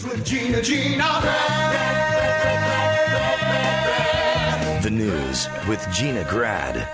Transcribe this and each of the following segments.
News with GinaGrag. The news with GinaGrag.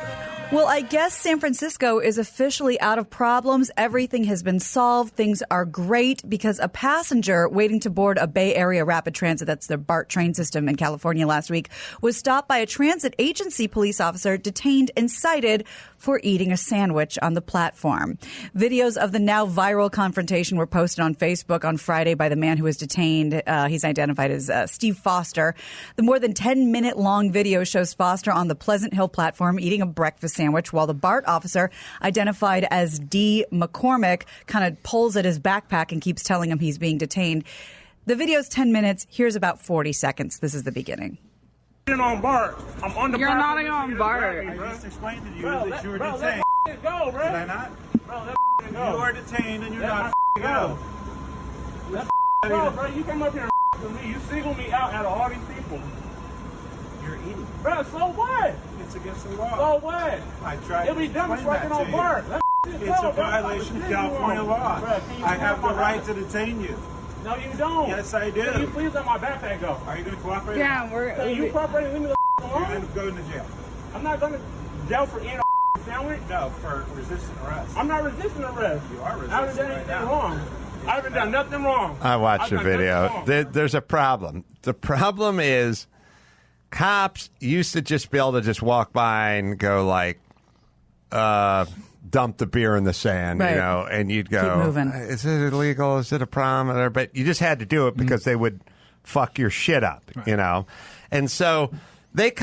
Well, I guess San Francisco is officially out of problems. Everything has been solved. Things are great because a passenger waiting to board a Bay Area Rapid Transit, that's the BART train system in California last week, was stopped by a transit agency police officer, detained and cited for eating a sandwich on the platform. Videos of the now viral confrontation were posted on Facebook on Friday by the man who was detained. He's identified as Steve Foster. The more than 10-minute long video shows Foster on the Pleasant Hill platform eating a breakfast sandwich while the BART officer, identified as D. McCormick, kind of pulls at his backpack and keeps telling him he's being detained. The video's 10 minutes. Here's about 40 seconds. This is the beginning. On BART. I'm on the You're not on BART. I just explained to you that you were detained. Go, bro. Did I not? Bro, you are detained and you're not go. Bro, you come up here and with me. You single me out of all these people. You're eating. Bro, so what? It's against the law. So what? I tried It'll be done with working on BART. It's a violation of California law. I have the right to detain you. No, you don't. Yes, I do. Can you please let my backpack go? Are you going to cooperate? Yeah, So you cooperating? Leave me the alone. You're going to go to jail. I'm not going to jail for eating a sandwich. No, for resisting arrest. I'm not resisting arrest. You are resisting. I haven't done anything wrong. I haven't done nothing wrong. I watched the video. There's a problem. The problem is cops used to just be able to just walk by and go like, dump the beer in the sand, right. You know, and you'd go, keep moving. Is it illegal? Is it a problem? But you just had to do it because they would fuck your shit up, you know? And so they just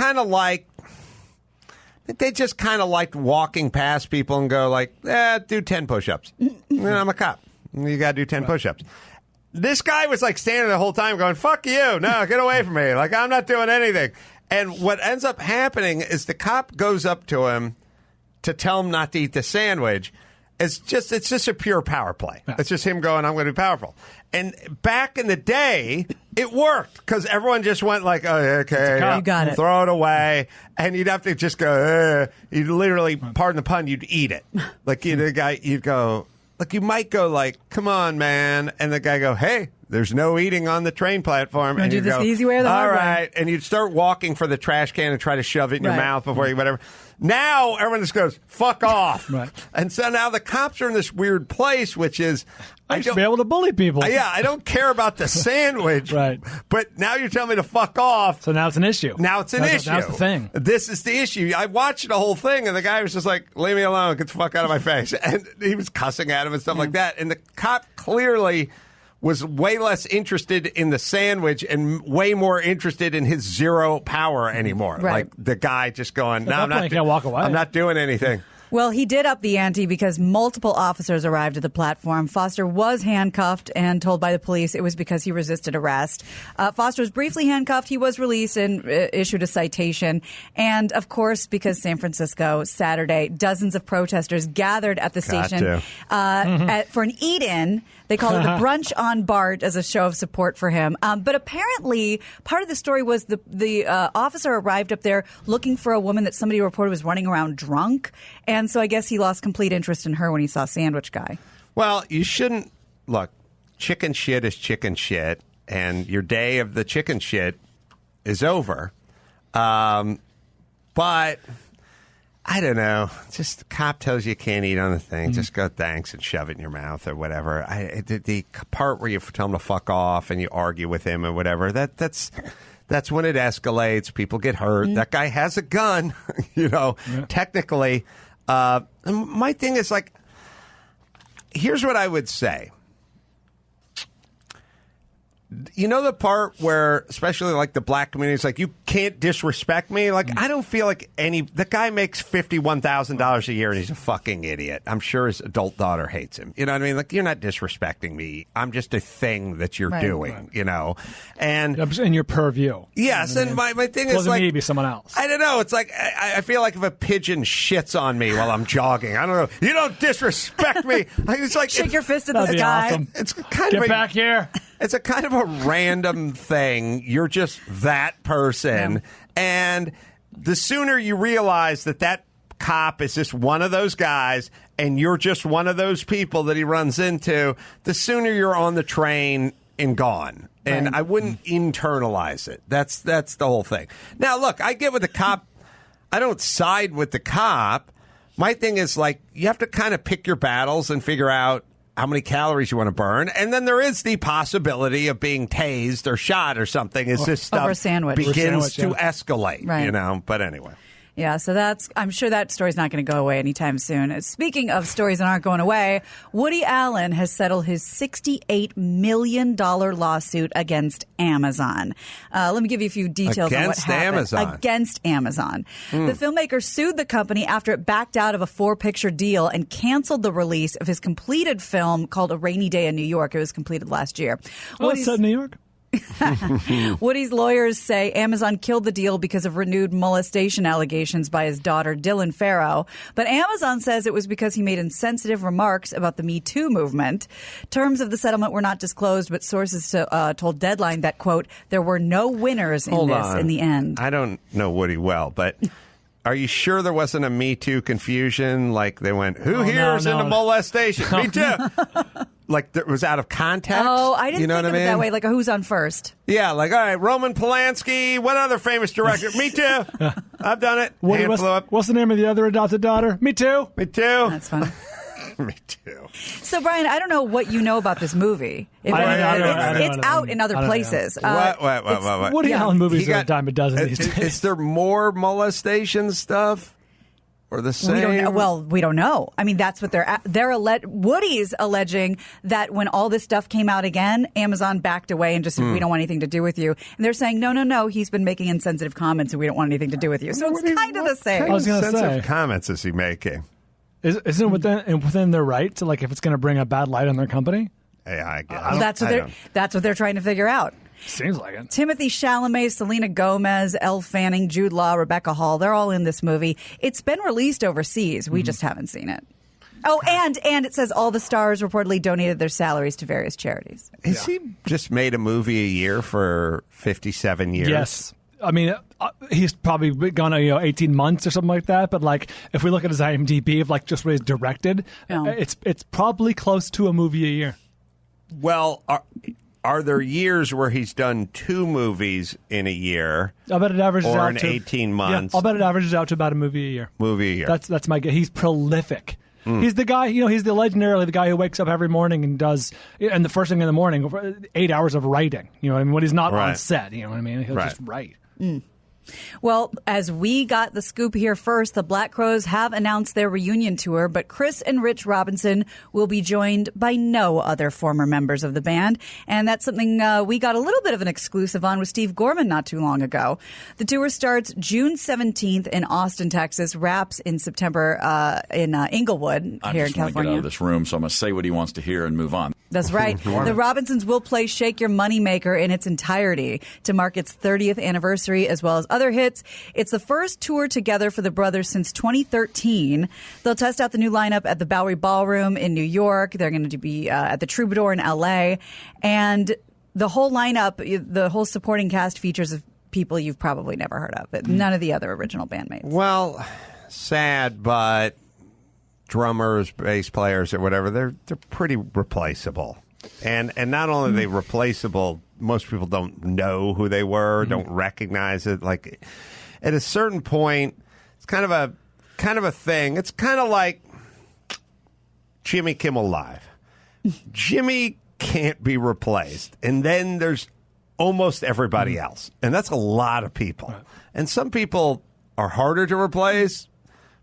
kind of liked walking past people and go like, do 10 push-ups. I'm a cop. You got to do 10 push-ups. This guy was like standing the whole time going, fuck you. No, get away from me. Like, I'm not doing anything. And what ends up happening is the cop goes up to him to tell him not to eat the sandwich. It's just a pure power play. Yeah. It's just him going, I'm going to be powerful. And back in the day, it worked because everyone just went like, oh, okay, you got it. Throw it away. And you'd have to just go, you'd literally, pardon the pun, you'd eat it. Like you'd go, like you might go like, come on, man. And the guy go, hey, there's no eating on the train platform. And do this the easy way or the hard way? All right. And you'd start walking for the trash can and try to shove it in your mouth before you, whatever. Now everyone just goes, fuck off. Right. And so now the cops are in this weird place, which is, I should be able to bully people. Yeah, I don't care about the sandwich. Right. But now you're telling me to fuck off. So now it's an issue. Now it's an issue. That's the thing. This is the issue. I watched the whole thing, and the guy was just like, leave me alone. Get the fuck out of my face. And he was cussing at him and stuff like that. And the cop clearly was way less interested in the sandwich and way more interested in his zero power anymore. Right. Like the guy just going, no, I'm not, walk away. I'm not doing anything. Well, he did up the ante because multiple officers arrived at the platform. Foster was handcuffed and told by the police it was because he resisted arrest. Foster was briefly handcuffed. He was released and issued a citation. And, of course, because San Francisco, Saturday, dozens of protesters gathered at the station for an eat-in. They called it the Brunch on BART as a show of support for him. But apparently, part of the story was the officer arrived up there looking for a woman that somebody reported was running around drunk. And so I guess he lost complete interest in her when he saw Sandwich Guy. Well, you shouldn't. Look, chicken shit is chicken shit, and your day of the chicken shit is over. But I don't know. Just the cop tells you can't eat on the thing. Just go thanks and shove it in your mouth or whatever. The part where you tell him to fuck off and you argue with him or whatever, that's when it escalates. People get hurt. That guy has a gun, technically. My thing is like, here's what I would say. You know the part where, especially like the black community, is like, you can't disrespect me? Like, I don't feel like the guy makes $51,000 a year and he's a fucking idiot. I'm sure his adult daughter hates him. You know what I mean? Like, you're not disrespecting me. I'm just a thing that you're doing, And in your purview. Yes, and my thing is like, me to be someone else. I don't know. It's like, I feel like if a pigeon shits on me while I'm jogging, I don't know. You don't disrespect me. It's like, shake your fist at the sky. Awesome. It's kind Get of back here. It's a kind of a random thing. You're just that person. And the sooner you realize that cop is just one of those guys and you're just one of those people that he runs into, the sooner you're on the train and gone. And I wouldn't internalize it. That's the whole thing. Now, look, I get with the cop. I don't side with the cop. My thing is, like, you have to kind of pick your battles and figure out how many calories you want to burn. And then there is the possibility of being tased or shot or something as this stuff begins to escalate, you know. But anyway. Yeah, so I'm sure that story's not going to go away anytime soon. Speaking of stories that aren't going away, Woody Allen has settled his $68 million lawsuit against Amazon. Let me give you a few details on what happened. Against Amazon. The filmmaker sued the company after it backed out of a 4-picture deal and canceled the release of his completed film called A Rainy Day in New York. It was completed last year. Oh, it's set in New York? Woody's lawyers say Amazon killed the deal because of renewed molestation allegations by his daughter, Dylan Farrow. But Amazon says it was because he made insensitive remarks about the Me Too movement. Terms of the settlement were not disclosed, but sources told Deadline that, quote, there were no winners in the end. I don't know Woody well, but are you sure there wasn't a Me Too confusion? Like they went, who here's into molestation? Me Too. Like it was out of context. Oh, I didn't think of it that way. Like who's on first? Yeah, like all right, Roman Polanski. What other famous director? Me Too. I've done it. What's the name of the other adopted daughter? Me Too. Me Too. That's funny. Me Too. So, Brian, I don't know what you know about this movie. It's out in other places. What? Woody Allen movies are a dime a dozen these days. Is there more molestation stuff? Or the same? We don't know. I mean, that's what Woody's alleging that when all this stuff came out again, Amazon backed away and just said, we don't want anything to do with you. And they're saying, no, he's been making insensitive comments and we don't want anything to do with you. So it's kind of the same. What kind of insensitive comments is he making? Isn't it within their right to, like, if it's going to bring a bad light on their company? Yeah, I guess. That's what they're trying to figure out. Seems like it. Timothy Chalamet, Selena Gomez, Elle Fanning, Jude Law, Rebecca Hall, they're all in this movie. It's been released overseas. We just haven't seen it. Oh, and it says all the stars reportedly donated their salaries to various charities. Has he just made a movie a year for 57 years? Yes. I mean, he's probably gone 18 months or something like that. But like, if we look at his IMDb of like just what he's directed, it's probably close to a movie a year. Well, are there years where he's done 2 movies in a year? I'll bet it averages or out in to 18 months. Yeah, I'll bet it averages out to about a movie a year. That's my guess. He's prolific. He's the guy, he's the legendarily the guy who wakes up every morning and does, and the first thing in the morning, 8 hours of writing. You know what I mean? When he's not on set, you know what I mean? He'll just write. Well, as we got the scoop here first, the Black Crowes have announced their reunion tour, but Chris and Rich Robinson will be joined by no other former members of the band. And that's something we got a little bit of an exclusive on with Steve Gorman not too long ago. The tour starts June 17th in Austin, Texas, wraps in September in Inglewood here in California. I just want to get out of this room, so I'm going to say what he wants to hear and move on. That's right. The Robinsons will play Shake Your Moneymaker in its entirety to mark its 30th anniversary, as well as other hits. It's the first tour together for the brothers since 2013. They'll test out the new lineup at the Bowery Ballroom in New York. They're going to be at the Troubadour in L.A. And the whole lineup, the whole supporting cast features of people you've probably never heard of. None of the other original bandmates. Well, sad, but drummers, bass players, or whatever, they're pretty replaceable. And not only are they replaceable, most people don't know who they were, don't recognize it. Like at a certain point, it's kind of a thing. It's kind of like Jimmy Kimmel Live. Jimmy can't be replaced, and then there's almost everybody else, and that's a lot of people. And some people are harder to replace,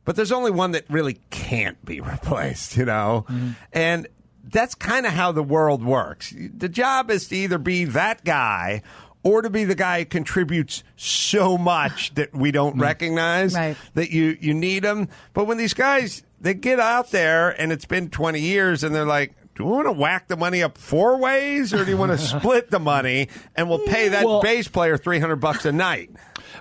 but there's only one that really can't be replaced, and that's kind of how the world works. The job is to either be that guy or to be the guy who contributes so much that we don't recognize that you need them. But when these guys, they get out there and it's been 20 years and they're like, do we want to whack the money up 4 ways or do you want to split the money and we'll pay that bass player $300 a night?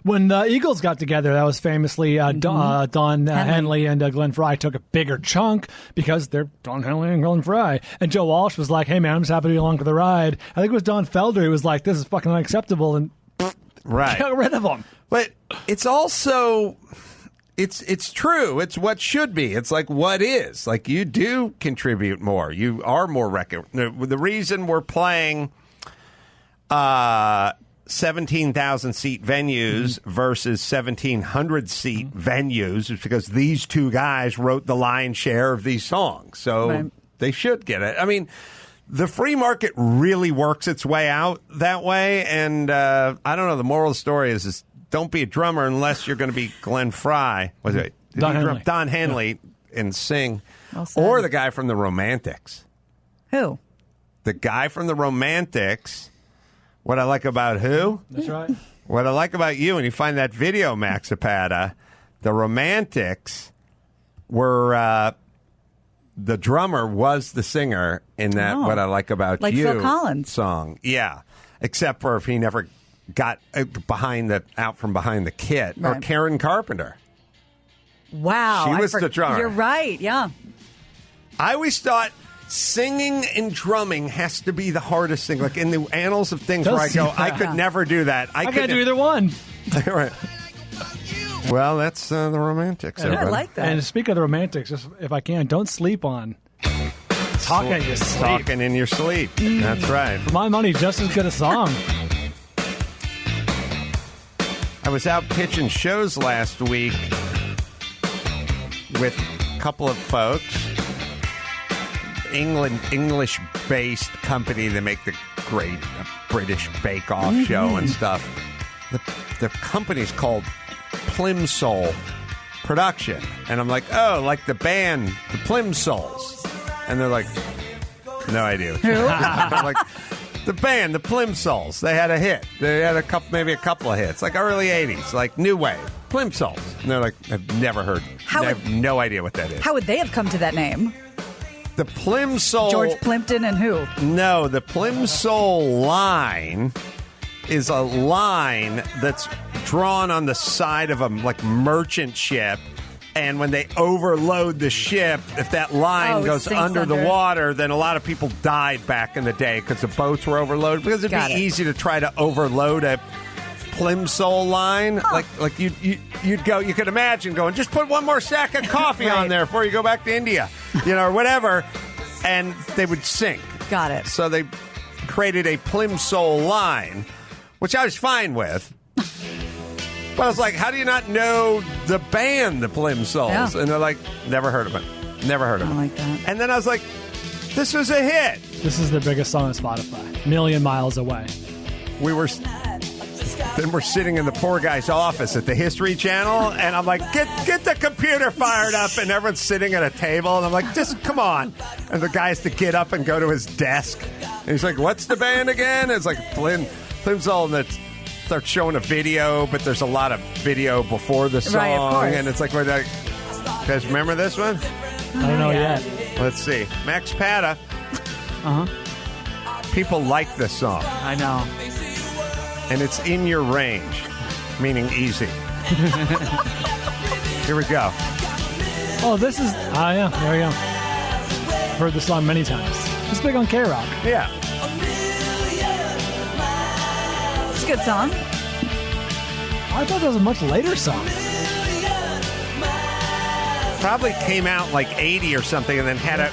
When the Eagles got together, that was famously Don Henley and Glenn Frey took a bigger chunk because they're Don Henley and Glenn Frey. And Joe Walsh was like, hey, man, I'm just happy to be along for the ride. I think it was Don Felder who was like, this is fucking unacceptable, and get rid of them. But it's also... It's true. It's what should be. It's like what is. Like you do contribute more. You are more recognized. The reason we're playing 17,000-seat venues versus 1,700-seat venues because these two guys wrote the lion's share of these songs. So they should get it. I mean, the free market really works its way out that way. And I don't know. The moral of the story is don't be a drummer unless you're going to be Glenn Frey. Was it Don Henley and sing. Well said. Or the guy from the Romantics. Who? The guy from the Romantics. What I like about who? That's right. What I like about you, and you find that video, Max Zapata, the Romantics were, the drummer was the singer in that What I Like About like You Phil Collins. song. Yeah. Except for if he never got out from behind the kit. Or Right. Karen Carpenter. Wow. She was the drummer. You're right. Yeah. I always thought singing and drumming has to be the hardest thing. Like in the annals of things where I go, I could never do that. I can't do either one. Right. Well, that's the Romantics. I everybody. like that. And speak of the Romantics, just, if I can, don't sleep on. Talking in your sleep. Talking in your sleep. That's right. For my money, just as good a song. I was out pitching shows last week with a couple of folks. English-based company. They make the great British bake-off show and stuff. The company's called Plimsolls Production. And I'm like, oh, like the band, the Plimsolls. And they're like, no idea. I'm like, the band, the Plimsolls. They had a hit. They had maybe a couple of hits, like early 80s, like New Wave. Plimsolls. And they're like, I've never heard. I have no idea what that is. How would they have come to that name? The Plimsoll. George Plimpton and who? No, the Plimsoll line is a line that's drawn on the side of a merchant ship. And when they overload the ship, if that line goes under the water, then a lot of people died back in the day because the boats were overloaded. Because it'd be easy to try to overload a Plimsoll line. Like you'd go, you could imagine going, just put one more sack of coffee on there before you go back to India, or whatever, and they would sink. Got it. So they created a Plimsoll line, which I was fine with. But I was like, how do you not know the band, the Plimsolls? Yeah. And they're like, never heard of it. Never heard of it. I like that. And then I was like, this was a hit. This is the biggest song on Spotify. Million miles away. Then we're sitting in the poor guy's office at the History Channel, and I'm like, get the computer fired up, and everyone's sitting at a table, and I'm like, just come on. And the guy has to get up and go to his desk. And he's like, what's the band again? And it's like Plimsoll, and it starts showing a video, but there's a lot of video before the song. Right, of course. And it's like, you guys remember this one? I don't know yet. Let's see. Max Pata. People like this song. I know. And it's in your range, meaning easy. Here we go. Oh, this is... yeah, there we go. Heard this song many times. It's big on K-Rock. Yeah. It's a good song. I thought that was a much later song. Probably came out like 80 or something and then had a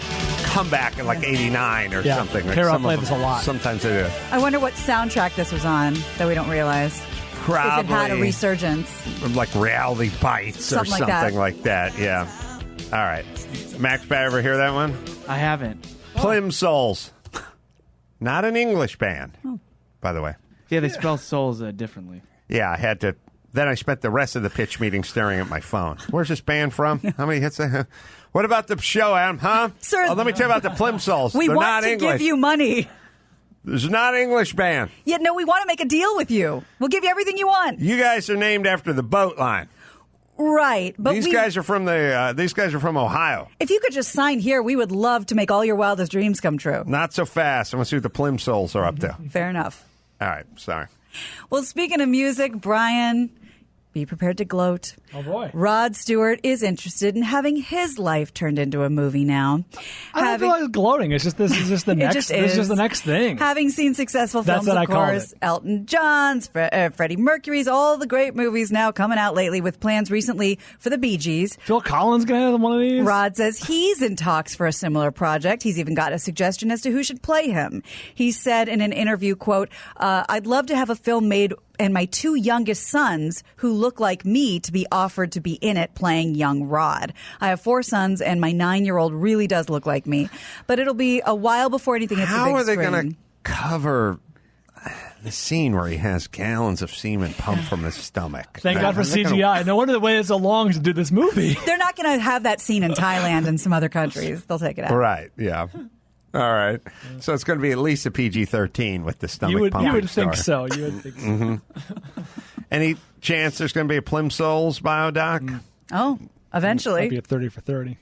comeback in like 89 or something. Like K-Rock played this a lot. Sometimes they do. I wonder what soundtrack this was on that we don't realize. Probably. If it had a resurgence. Like Reality Bites Something or like something like that. Yeah. All right. Max, ever hear that one? I haven't. Plimsolls. Not an English band, by the way. Yeah, they spell souls differently. Yeah, I had to. Then I spent the rest of the pitch meeting staring at my phone. Where's this band from? How many hits? What about the show, Adam? Huh? Sir, let me tell you about the Plimsolls. We They're want not to English. give you money. There's not an English band. Yeah, no, we want to make a deal with you. We'll give you everything you want. You guys are named after the boat line. Right, but These guys are from Ohio. If you could just sign here, we would love to make all your wildest dreams come true. Not so fast. I want to see what the Plimsolls are up to. Fair enough. All right, sorry. Well, speaking of music, Brian, Be prepared to gloat. Oh, boy. Rod Stewart is interested in having his life turned into a movie now. I don't feel like gloating. It's just this is just the next. just This is is. just the next thing. Having seen successful That's films, what of I call course, it. Elton John's, Freddie Mercury's, all the great movies now coming out lately with plans recently for the Bee Gees. Phil Collins gonna have one of these. Rod says he's in talks for a similar project. He's even got a suggestion as to who should play him. He said in an interview, quote, I'd love to have a film made and my two youngest sons who look like me to be offered to be in it playing young Rod. I have 4 sons and my 9-year-old really does look like me. But it'll be a while before anything hits the big How are they screen. going to cover the scene where he has gallons of semen pumped from his stomach? Thank God for They're gonna- CGI. No wonder they waited so long to do this movie. They're not going to have that scene in Thailand and some other countries. They'll take it out. Right, yeah. All right. So it's going to be at least a PG-13 with the stomach You would pumping think star. so. You would think so. Any chance there's going to be a Plimsolls biodoc? Oh, eventually. Might be a 30 for 30.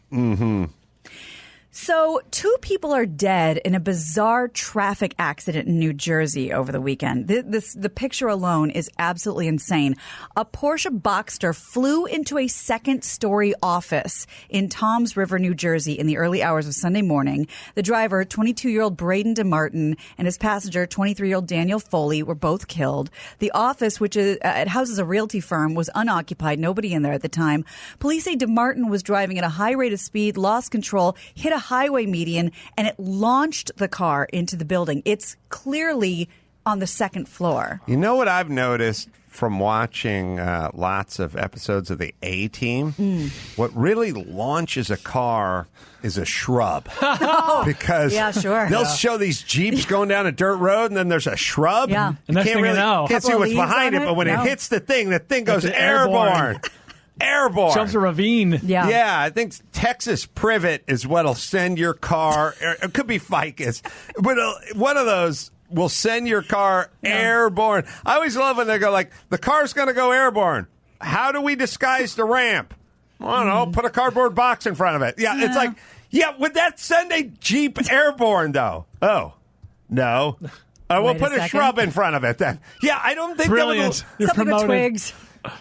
So, 2 people are dead in a bizarre traffic accident in New Jersey over the weekend. The picture alone is absolutely insane. A Porsche Boxster flew into a second-story office in Toms River, New Jersey in the early hours of Sunday morning. The driver, 22-year-old Braden DeMartin, and his passenger, 23-year-old Daniel Foley, were both killed. The office, which it houses a realty firm, was unoccupied. Nobody in there at the time. Police say DeMartin was driving at a high rate of speed, lost control, hit a highway median, and it launched the car into the building. It's clearly on the second floor. You know what I've noticed from watching lots of episodes of the A-Team? What really launches a car is a shrub. Because Yeah, sure. they'll show these Jeeps going down a dirt road, and then there's a shrub. Yeah. And next thing you know- can't see Couple what's of leaves behind on it, it? but when No. it hits the thing goes It's airborne. airborne. Airborne. Jumps a ravine. Yeah. Yeah, I think Texas Privet is what'll send your car. It could be Ficus, but one of those will send your car airborne. I always love when they go like, the car's going to go airborne. How do we disguise the ramp? I don't know. Put a cardboard box in front of it. Yeah, it's like, would that send a Jeep airborne though? Oh, no. We'll Wait a put a second. shrub in front of it then. Yeah, I don't think Brilliant. that You're Something with promoted. twigs.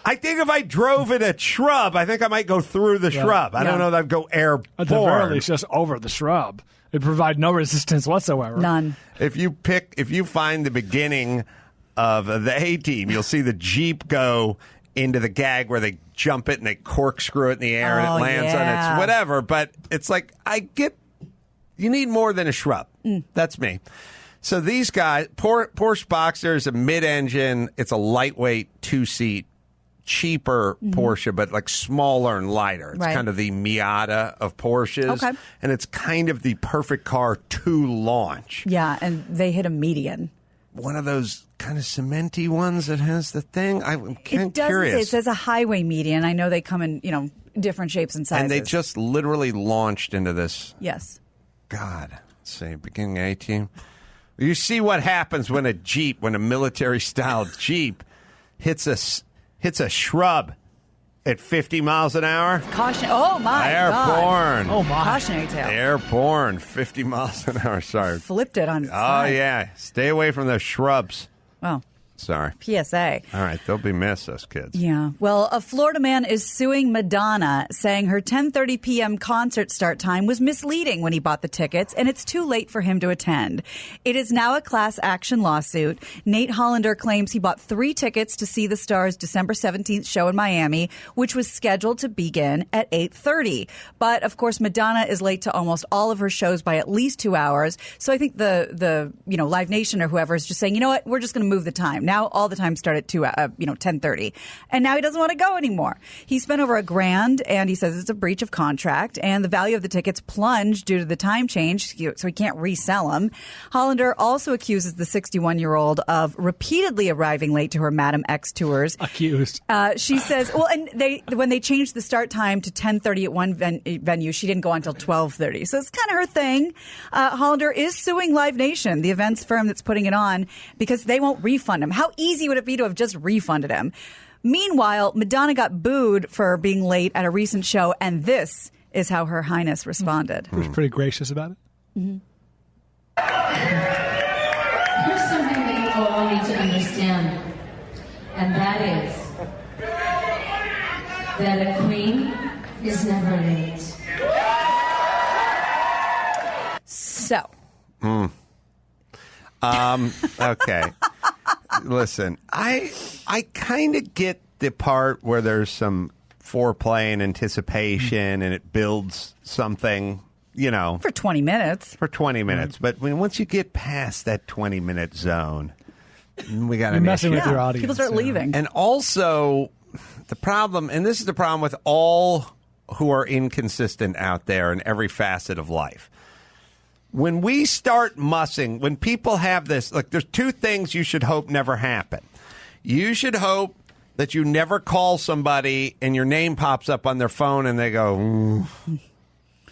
I think if I drove in a shrub, I think I might go through the shrub. I don't know that I'd go airborne. At the very least, just over the shrub. It provide no resistance whatsoever. None. If you find the beginning of the A-Team, you'll see the Jeep go into the gag where they jump it and they corkscrew it in the air and Oh, it lands on yeah. its whatever. But it's like, you need more than a shrub. That's me. So these guys, Porsche Boxster is a mid-engine. It's a lightweight 2-seat, cheaper Porsche, but like smaller and lighter. It's Right. kind of the Miata of Porsches. Okay. And it's kind of the perfect car to launch. Yeah, and they hit a median. One of those kind of cementy ones that has the thing. I'm It doesn't curious. say. It says a highway median. I know they come in, different shapes and sizes. and they just literally launched into this. Yes. God, let's see, beginning A-Team. You see what happens when a military-style Jeep hits a shrub at 50 miles an hour. Caution. Oh, my God. Airborne. Oh, my. Cautionary tale. Airborne, 50 miles an hour. Sorry. Flipped it on its Oh, side. yeah. Stay away from those shrubs. Well, Sorry. PSA. All right, they'll be missed, those kids. Yeah. Well, a Florida man is suing Madonna, saying her 10:30 p.m. concert start time was misleading when he bought the tickets, and it's too late for him to attend. It is now a class action lawsuit. Nate Hollander claims he bought 3 tickets to see the Stars' December 17th show in Miami, which was scheduled to begin at 8:30. But, of course, Madonna is late to almost all of her shows by at least 2 hours. So I think the Live Nation or whoever is just saying, you know what, we're just going to move the time. Now all the times start at 10:30, and now he doesn't want to go anymore. He spent over $1,000, and he says it's a breach of contract, and the value of the tickets plunged due to the time change, so he can't resell them. Hollander also accuses the 61-year-old of repeatedly arriving late to her Madam X tours. Accused. She says, well, and when they changed the start time to 10:30 at one venue, she didn't go until 12:30. So it's kind of her thing. Hollander is suing Live Nation, the events firm that's putting it on, because they won't refund him. How easy would it be to have just refunded him? Meanwhile, Madonna got booed for being late at a recent show, and this is how Her Highness responded. He was pretty gracious about it. Here's something that you all need to understand, and that is that a queen is never late. So. Okay. Listen, I kind of get the part where there's some foreplay and anticipation and it builds something, For 20 minutes. For 20 minutes. But once you get past that 20-minute zone, we got You're messing with your audience. People start leaving. And also, the problem, and this is the problem with all who are inconsistent out there in every facet of life. When we start mussing, when people have this, there's two things you should hope never happen. You should hope that you never call somebody and your name pops up on their phone and they go,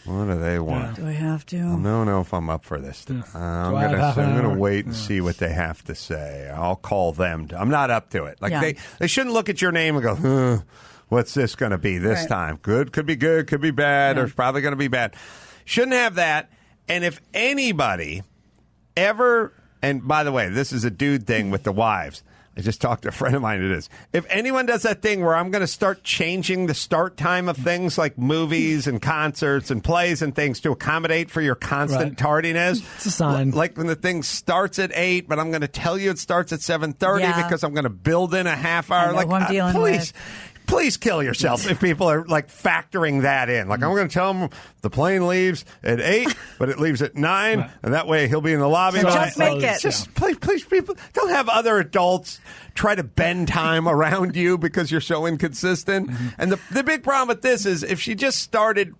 what do they want? Do I have to? I don't know if I'm up for this. I'm going to wait and see what they have to say. I'll call them. I'm not up to it. They shouldn't look at your name and go, what's this going to be this time? Good, could be bad, or it's probably going to be bad. Shouldn't have that. And if anybody ever, and by the way, this is a dude thing with the wives. I just talked to a friend of mine who is. If anyone does that thing where I'm going to start changing the start time of things like movies and concerts and plays and things to accommodate for your constant tardiness. It's a sign. Like when the thing starts at 8, but I'm going to tell you it starts at 7:30 because I'm going to build in a half hour. I know who I'm dealing with. Please kill yourself if people are factoring that in. I'm going to tell him the plane leaves at 8, but it leaves at 9, and that way he'll be in the lobby. So just make it. Please, people, don't have other adults try to bend time around you because you're so inconsistent. And the big problem with this is if she just started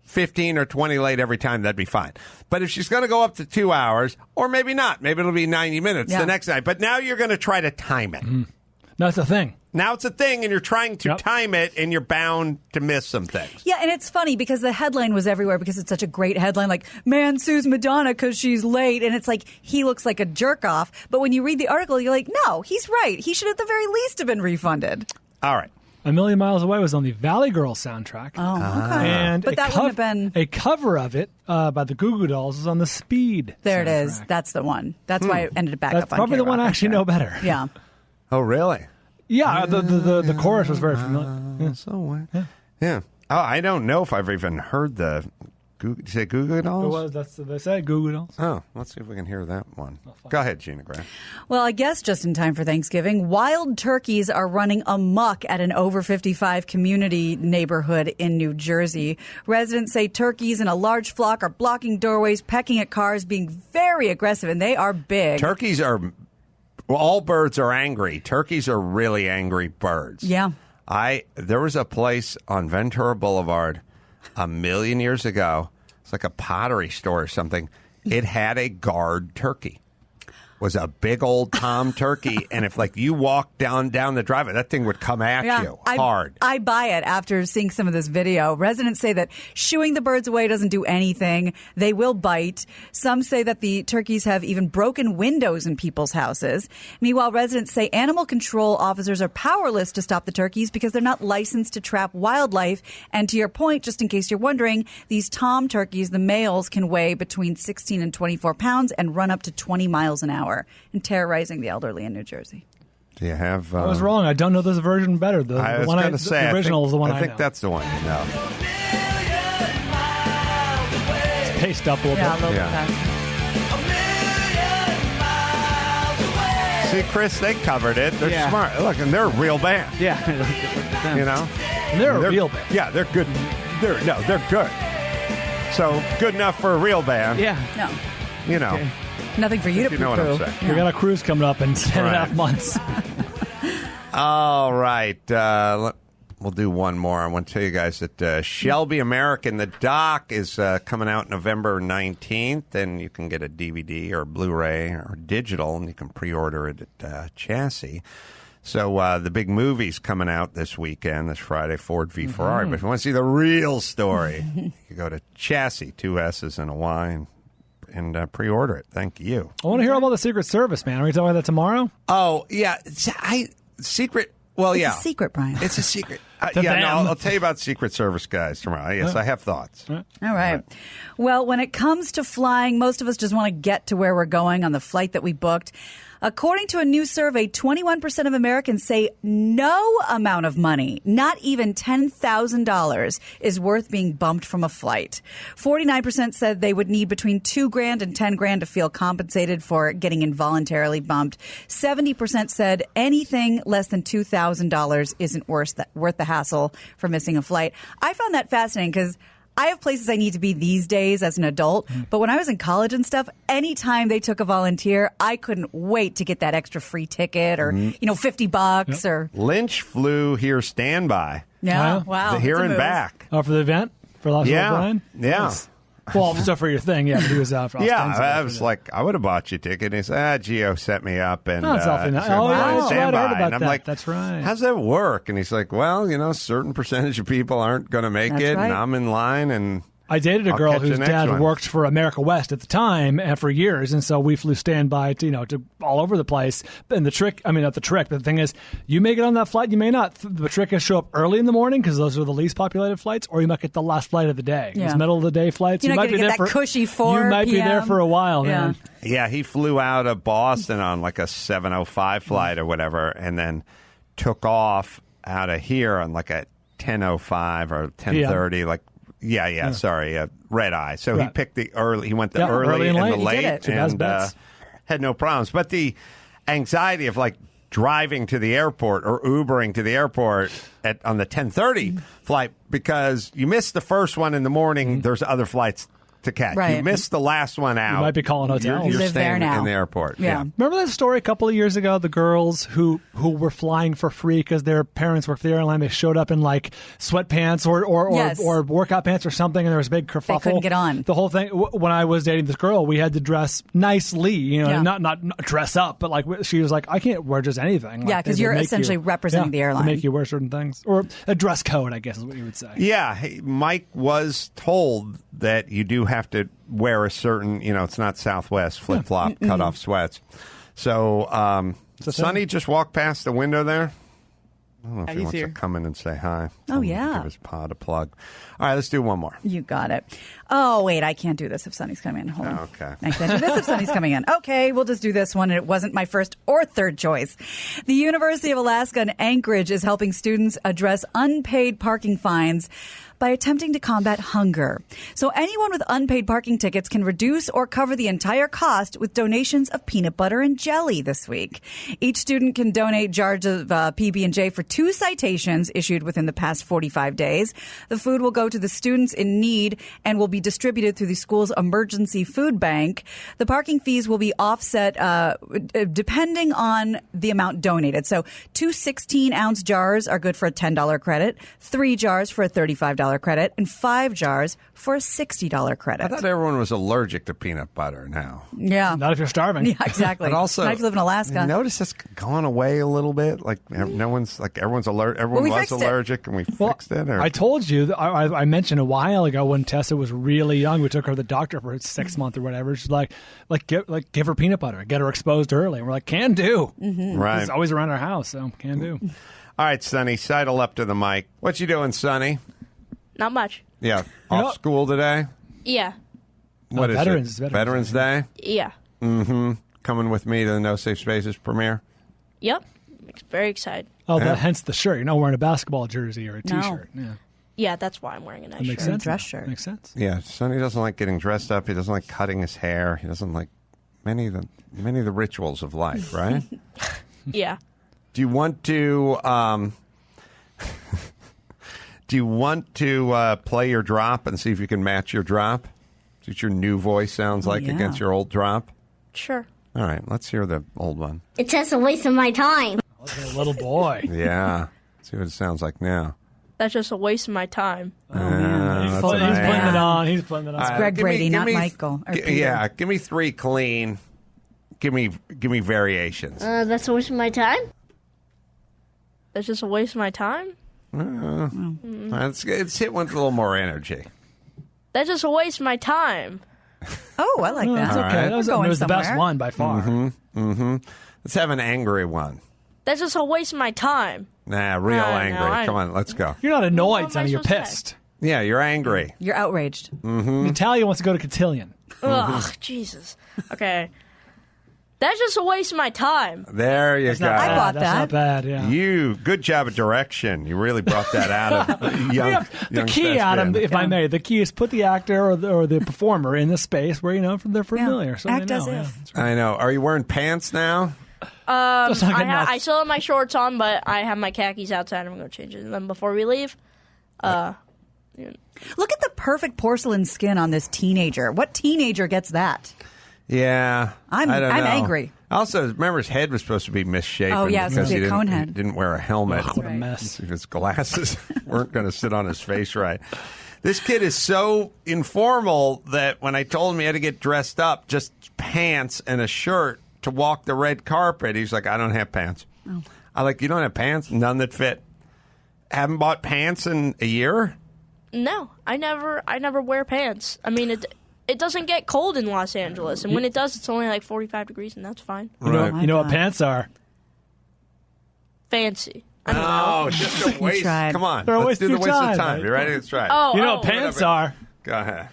15 or 20 late every time, that'd be fine. But if she's going to go up to 2 hours, or maybe not, maybe it'll be 90 minutes the next night. But now you're going to try to time it. That's the thing. Now it's a thing, and you're trying to time it, and you're bound to miss some things. Yeah, and it's funny because the headline was everywhere because it's such a great headline, like, man sues Madonna because she's late, and it's like, he looks like a jerk-off. But when you read the article, you're like, no, he's right. He should at the very least have been refunded. All right. A Million Miles Away was on the Valley Girl soundtrack. Oh, okay. And but that wouldn't have been... A cover of it by the Goo Goo Dolls is on the Speed There soundtrack. it is. That's the one. That's why it ended back That's up on probably the one I actually know better. Yeah. Oh, really? Yeah, the chorus was very familiar. Yeah. Oh, I don't know if I've even heard the. Did you say Goo Goo Dolls? It was. That's they say Goo Goo Dolls. Oh, let's see if we can hear that one. Go ahead, GinaGrag. Well, I guess just in time for Thanksgiving, wild turkeys are running amok at an over 55 community neighborhood in New Jersey. Residents say turkeys in a large flock are blocking doorways, pecking at cars, being very aggressive, and they are big. Turkeys are. Well, all birds are angry. Turkeys are really angry birds. Yeah. There was a place on Ventura Boulevard a million years ago. It's like a pottery store or something. It had a guard turkey. Was a big old tom turkey, and if you walked down the driveway, that thing would come at you hard. I buy it after seeing some of this video. Residents say that shooing the birds away doesn't do anything. They will bite. Some say that the turkeys have even broken windows in people's houses. Meanwhile, residents say animal control officers are powerless to stop the turkeys because they're not licensed to trap wildlife. And to your point, just in case you're wondering, these tom turkeys, the males, can weigh between 16 and 24 pounds and run up to 20 miles an hour. And terrorizing the elderly in New Jersey. Do you have? I was wrong. I don't know this version better. The original is the one I know. I think that's the one you know. It's paced up a little bit. See, Chris, they covered it. They're smart. Look, and they're a real band. Yeah. And they're a real band. Yeah, they're good. They're good. So good enough for a real band. Yeah. No. You know. Okay. Nothing for you to you know what I'm saying. saying. We got a cruise coming up in 10.5 months. All right. We'll do one more. I want to tell you guys that Shelby American, the doc, is coming out November 19th, and you can get a DVD or Blu-ray or digital, and you can pre-order it at Chassis. So the big movie's coming out this weekend, this Friday, Ford v. Ferrari. But if you want to see the real story, you go to Chassis, 2 S's and a Y, and pre-order it. Thank you. I want to hear about the Secret Service, man. Are we talking about that tomorrow? Oh, yeah. Secret. Well, It's a secret, Brian. It's a secret. them. I'll tell you about Secret Service guys tomorrow. Yes, I have thoughts. All right. Well, when it comes to flying, most of us just want to get to where we're going on the flight that we booked. According to a new survey, 21% of Americans say no amount of money, not even $10,000, is worth being bumped from a flight. 49% said they would need between $2,000 and $10,000 to feel compensated for getting involuntarily bumped. 70% said anything less than $2,000 isn't worth the hassle for missing a flight. I found that fascinating because I have places I need to be these days as an adult, but when I was in college and stuff, anytime they took a volunteer, I couldn't wait to get that extra free ticket or, $50 or... Lynch flew here standby. Yeah, wow. The here that's a and move. back. Oh, for the event? For Last Yeah. Brian? Yeah. Nice. Well, so for your thing, yeah, but he was out for Yeah, ostensibly I for was that. like, I would have bought you a ticket. And he said, Gio set me up. And, Oh, it's awfully nice. said, Oh, yeah, "Fly that's right. I standby." heard about And I'm that. like, That's right. How's that work? And he's like, well, a certain percentage of people aren't going to make That's it. right. And I'm in line. And I dated a I'll girl catch the whose next dad one. worked for America West at the time and for years, and so we flew standby to all over the place. And the trick, not the trick, but the thing is, you may get on that flight, you may not. The trick is show up early in the morning because those are the least populated flights, or you might get the last flight of the day. Yeah. Those middle of the day flights. You're you not might gonna be get there that for cushy 4 You might be there PM. for a while, Yeah. man. yeah, he flew out of Boston on like a 7:05 flight or whatever, and then took off out of here on like a 10:05 or 10:30, sorry, red eye. So he Right. picked the early. He went the Yeah, early and and late. the He late, did it. Two best and bets. had no problems. But the anxiety of like driving to the airport or Ubering to the airport on the 10:30 flight because you missed the first one in the morning. There's other flights to catch. Right. You missed the last one out. You might be calling hotels. You're, You you're live there staying now. in the airport. Yeah. Remember that story a couple of years ago? The girls who were flying for free because their parents worked for the airline. They showed up in like sweatpants Yes. or workout pants or something, and there was a big kerfuffle. couldn't get on. The whole thing. When I was dating this girl, we had to dress nicely. Yeah. Not dress up, but like she was like, I can't wear just anything. Like, Yeah, 'cause they you're make essentially representing the airline. They make you wear certain things, or a dress code, I guess is what you would say. Yeah, Mike was told that you do have to wear a certain, it's not Southwest flip-flop, cut-off sweats. So Sonny just walked past the window there. I don't know if he wants to come in and say hi. Oh, yeah. Give his pod a plug. All right, let's do one more. You got it. Oh, wait, I can't do this if Sonny's coming in. Hold on. Okay. I can't do this if Sonny's coming in. Okay, we'll just do this one. It wasn't my first or third choice. The University of Alaska in Anchorage is helping students address unpaid parking fines by attempting to combat hunger. So anyone with unpaid parking tickets can reduce or cover the entire cost with donations of peanut butter and jelly this week. Each student can donate jars of PB&J for 2 citations issued within the past 45 days. The food will go to the students in need and will be distributed through the school's emergency food bank. The parking fees will be offset depending on the amount donated. So 2 16-ounce jars are good for a $10 credit, 3 jars for a $35 credit, and 5 jars for a $60 credit. I thought everyone was allergic to peanut butter now. Yeah. Not if you're starving. Yeah, exactly. But also, not if you live in Alaska. you notice it's gone away a little bit. Like everyone's allergic. Everyone we was fixed it. allergic, and we fixed it. Or? I told you, I mentioned a while ago when Tessa was really young, we took her to the doctor for 6 months or whatever. She's give her peanut butter, get her exposed early. And we're like, can do. Right. It's always around our house, so can do. All right, Sonny, sidle up to the mic. What you doing, Sonny? Not much. Yeah, off school today. Yeah. What is Veterans- it? Veterans Day. Yeah. Coming with me to the No Safe Spaces premiere. Yep. Very excited. Oh, Yeah. hence the shirt. You're not wearing a basketball jersey or a No. T-shirt. Yeah, Yeah, that's why I'm wearing a nice that makes shirt. sense. Dress shirt. Makes sense. Yeah, Sonny doesn't like getting dressed up. He doesn't like cutting his hair. He doesn't like many of the rituals of life, right? Yeah. Do you want to play your drop and see if you can match your drop? See what your new voice sounds like yeah. against your old drop? Sure. All right, let's hear the old one. It's just a waste of my time. Like a little boy. Yeah. See what it sounds like now. That's just a waste of my time. He's that's putting nice. it on. He's putting it on. Greg Give me- Brady, give not me- Michael. Or Peter. Yeah, give me 3 clean. Give me variations. That's a waste of my time. That's just a waste of my time? Let's hit one with a little more energy. That's just a waste of my time. Oh, I like that. That's okay. right. That was, We're going it was the best somewhere. one by far. Let's have an angry one. That's just a waste of my time. Nah, real No, angry. I- Come on, let's go. You're not What annoyed, am I Sonny. You're supposed to say? pissed. Yeah, you're angry. You're outraged. Natalia wants to go to cotillion. Ugh, Jesus. Okay. That's just a waste of my time. There you go. I bought That's not bad, yeah. You, good job of direction. You really brought that out of young The key, Adam, if I may, the key is put the actor or the performer in the space where, they're familiar. So Act they know. as if. I know. Are you wearing pants now? I still have my shorts on, but I have my khakis outside. I'm going to change them before we leave. Look at the perfect porcelain skin on this teenager. What teenager gets that? Yeah. I'm I don't know. angry. Also, remember his head was supposed to be misshapen. Oh, yeah, it was because supposed to be he a cone head. didn't wear a helmet. What a mess. His glasses weren't going to sit on his face right. This kid is so informal that when I told him he had to get dressed up, just pants and a shirt to walk the red carpet, he's like, I don't have pants. Oh. I'm like, you don't have pants? None that fit. Haven't bought pants in a year? No, I never wear pants. I mean, it doesn't get cold in Los Angeles, and when it does, it's only like 45 degrees, and that's fine. You know what pants are? Fancy. Oh, just a waste. Come on. They're a Let's waste do of the your waste time. of time. You ready? Let's try it. Oh, You know what pants are? Go ahead.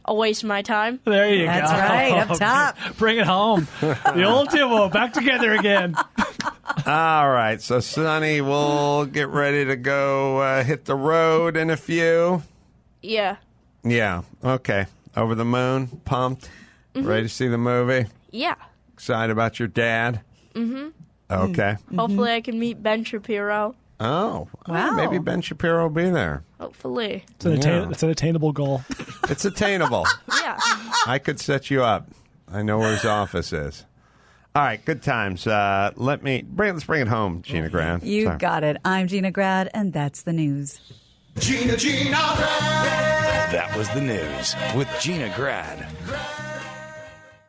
a waste of my time. There you That's go. right, up top. Bring it home. The old duo back together again. All right. So, Sonny, we'll get ready to go hit the road in a few. Yeah. Yeah. Okay. Over the moon. Pumped. Mm-hmm. Ready to see the movie? Yeah. Excited about your dad? Mm-hmm. Okay. Hopefully I can meet Ben Shapiro. Oh. Wow. Maybe Ben Shapiro will be there. Hopefully. It's an attainable goal. It's attainable. Yeah. I could set you up. I know where his office is. All right, good times. Let's bring it home, GinaGrag. You got it. I'm GinaGrag, and that's the news. GinaGrag. That was the news with GinaGrag.